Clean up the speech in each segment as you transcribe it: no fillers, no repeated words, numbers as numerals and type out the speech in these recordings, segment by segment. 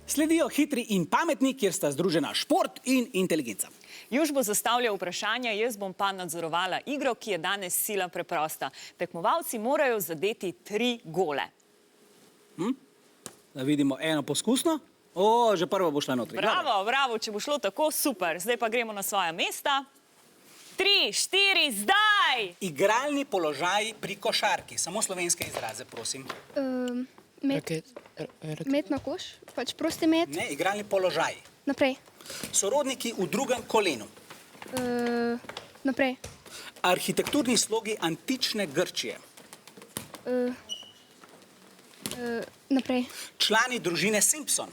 Sledijo hitri in pametni, kjer sta združena šport in inteligenca. Juž bo zastavljal vprašanja, jaz bom pa nadzorovala igro, ki je danes sila preprosta. Tekmovalci morajo zadeti 3 gole. Da vidimo eno poskusno. O, že prvo bo šla notri. Bravo, bravo, če bo šlo tako, super. Zdaj pa gremo na svoja mesta. 3, 4, zdaj! Igralni položaj pri košarki. Samo slovenske izraze, prosim. Met na koš, pač prosti met. Ne, igralni položaj. Naprej. Sorodniki v drugem kolenu. Naprej. Arhitekturni slogi antične Grčije. Naprej. Člani družine Simpson.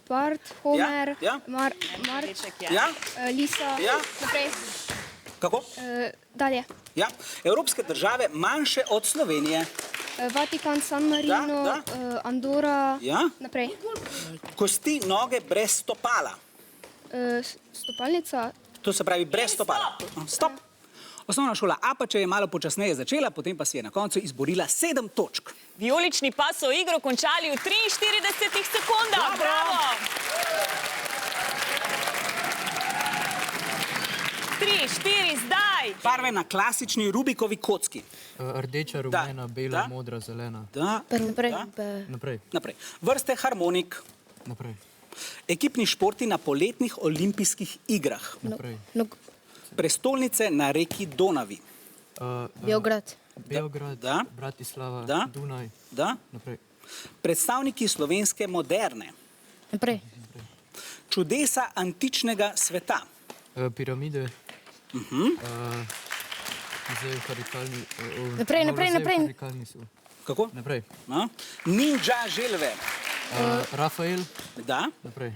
Bart, Homer, Ja, ja. Mart, Deček je. Ja? Lisa. Ja. Naprej. Kako? Dalje. Ja. Evropske države manjše od Slovenije. Vatikan, San Marino, Da. Andora. Ja. Naprej. Kosti noge brez stopala. Stopalnica. To se pravi brez stopala. Stop. Osnovna šola Apače je malo počasneje začela, potem pa si je na koncu izborila 7 točk. Vijolični pa so igro končali v 43 sekundah. Bravo! 3, 4, zdaj! Barve na klasični Rubikovi kocki. Rdeča, rumena, bela, Da. modra, zelena. Da. Naprej. Da. Naprej, Naprej. Vrste harmonik. naprej, Ekipni športi na poletnih olimpijskih igrah. naprej. Prestolnice na reki Donavi. Beograd. Beograd, Da. Bratislava, Da. Dunaj, Da. naprej. Predstavniki slovenske moderne. Naprej. Čudesa antičnega sveta. Piramide. Muzej Harikalni. Naprej. Harikalni so. Kako? Naprej. No? Ninja želve. Rafael. Da. Naprej.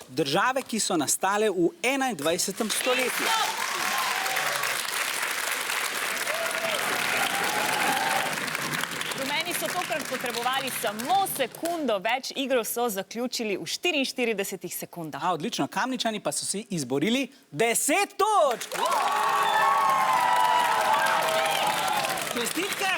Države, ki so nastale v 21. stoletju. Rumeni so tokrat potrebovali samo sekundo več, igro so zaključili v 44 sekundah. Odlično. Kamničani pa so si izborili 10 točk. Čestitke.